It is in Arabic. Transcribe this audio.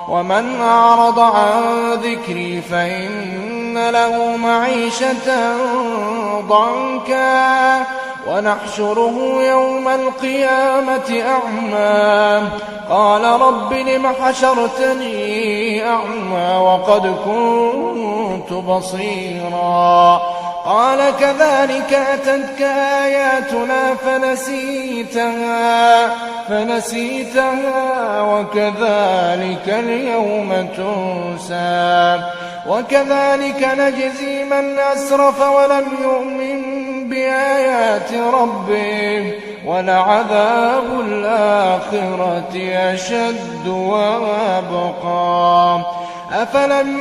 ومن أعرض عن ذكري فإن له معيشة ضنكا ونحشره يوم القيامة أعمى قال رب لم حشرتني أعمى وقد كنت بصيرا قال كذلك أتتك آياتنا فنسيتها وكذلك اليوم تنسى وكذلك نجزي من أسرف ولم يؤمن بآيات ربه ولعذاب الآخرة أشد وأبقى أفلم